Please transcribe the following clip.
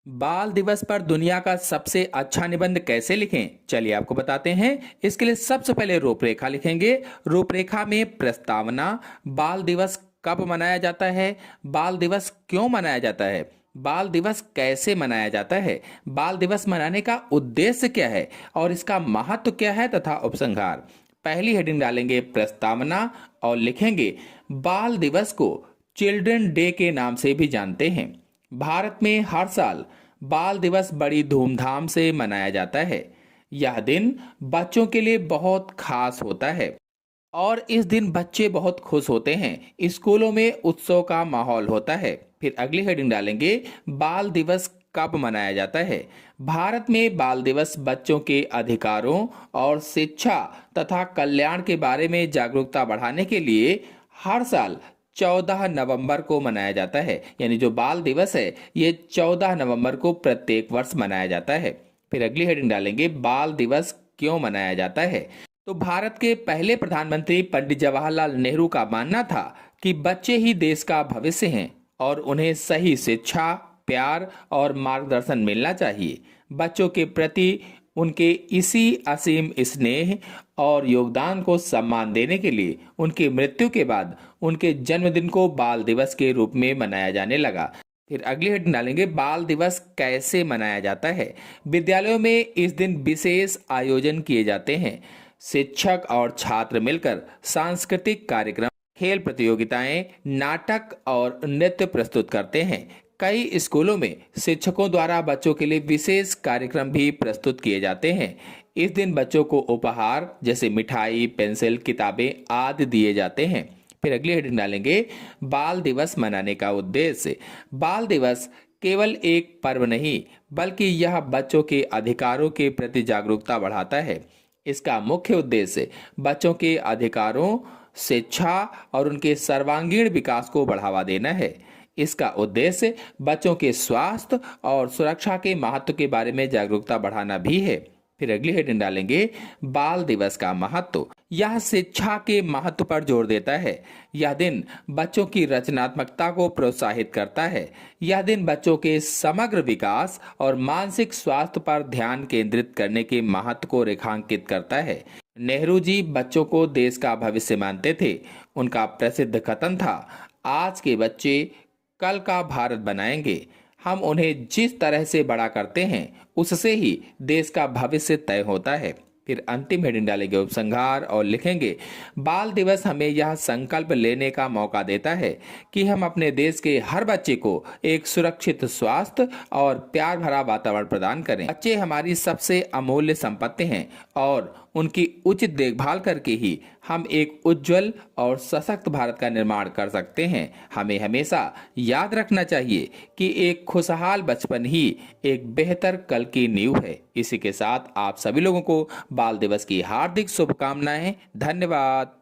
बाल दिवस पर दुनिया का सबसे अच्छा निबंध कैसे लिखें, चलिए आपको बताते हैं। इसके लिए सबसे पहले रूपरेखा लिखेंगे। रूपरेखा में प्रस्तावना, बाल दिवस कब मनाया जाता है, बाल दिवस क्यों मनाया जाता है, बाल दिवस कैसे मनाया जाता है, बाल दिवस मनाने का उद्देश्य क्या है और इसका महत्व क्या है तथा उपसंहार। पहली हेडिंग डालेंगे प्रस्तावना और लिखेंगे बाल दिवस को चिल्ड्रन डे के नाम से भी जानते हैं। भारत में हर साल बाल दिवस बड़ी धूमधाम से मनाया जाता है। यह दिन बच्चों के लिए बहुत खास होता है और इस दिन बच्चे बहुत खुश होते हैं। स्कूलों में उत्सव का माहौल होता है। फिर अगली हेडिंग डालेंगे बाल दिवस कब मनाया जाता है। भारत में बाल दिवस बच्चों के अधिकारों और शिक्षा तथा कल्याण के बारे में जागरूकता बढ़ाने के लिए हर साल 14 नवंबर को मनाया जाता है। यानी जो बाल दिवस है ये 14 नवंबर को प्रत्येक वर्ष मनाया जाता है। फिर अगली हेडिंग डालेंगे बाल दिवस क्यों मनाया जाता है। तो भारत के पहले प्रधानमंत्री पंडित जवाहरलाल नेहरू का मानना था कि बच्चे ही देश का भविष्य हैं और उन्हें सही शिक्षा, प्यार और मार्गदर्शन मिलना चाहिए। बच्चों के प्रति उनके इसी असीम स्नेह और योगदान को सम्मान देने के लिए उनकी मृत्यु के बाद उनके जन्मदिन को बाल दिवस के रूप में मनाया जाने लगा। फिर अगली हेडिंग डालेंगे बाल दिवस कैसे मनाया जाता है। विद्यालयों में इस दिन विशेष आयोजन किए जाते हैं। शिक्षक और छात्र मिलकर सांस्कृतिक कार्यक्रम, खेल प्रतियोगिताएं, नाटक और नृत्य प्रस्तुत करते हैं। कई स्कूलों में शिक्षकों द्वारा बच्चों के लिए विशेष कार्यक्रम भी प्रस्तुत किए जाते हैं। इस दिन बच्चों को उपहार जैसे मिठाई, पेंसिल, किताबें आदि दिए जाते हैं। फिर अगली हेडिंग डालेंगे बाल दिवस मनाने का उद्देश्य। बाल दिवस केवल एक पर्व नहीं बल्कि यह बच्चों के अधिकारों के प्रति जागरूकता बढ़ाता है। इसका मुख्य उद्देश्य बच्चों के अधिकारों, शिक्षा और उनके सर्वांगीण विकास को बढ़ावा देना है। इसका उद्देश्य बच्चों के स्वास्थ्य और सुरक्षा के महत्व के बारे में जागरूकता बढ़ाना भी है। फिर अगली हेडिंग डालेंगे बाल दिवस का महत्व। यह शिक्षा के महत्व पर जोर देता है। यह दिन बच्चों की रचनात्मकता को प्रोत्साहित करता है। यह दिन बच्चों के समग्र विकास और मानसिक स्वास्थ्य पर ध्यान केंद्रित करने के महत्व को रेखांकित करता है। नेहरू जी बच्चों को देश का भविष्य मानते थे। उनका प्रसिद्ध कथन था, आज के बच्चे कल का भारत बनाएंगे। हम उन्हें जिस तरह से बड़ा करते हैं उससे ही देश का भविष्य तय होता है। फिर अंतिम हेडिंग डालेंगे उपसंहार और लिखेंगे बाल दिवस हमें यह संकल्प लेने का मौका देता है कि हम अपने देश के हर बच्चे को एक सुरक्षित स्वास्थ्य और प्यार भरा वातावरण प्रदान करें। बच्चे हमारी सबसे अमूल्य संपत्ति हैं और उनकी उचित देखभाल करके ही हम एक उज्जवल और सशक्त भारत का निर्माण कर सकते हैं। हमें हमेशा याद रखना चाहिए कि एक खुशहाल बचपन ही एक बेहतर कल की नींव है। इसी के साथ आप सभी लोगों को बाल दिवस की हार्दिक शुभकामनाएं। धन्यवाद।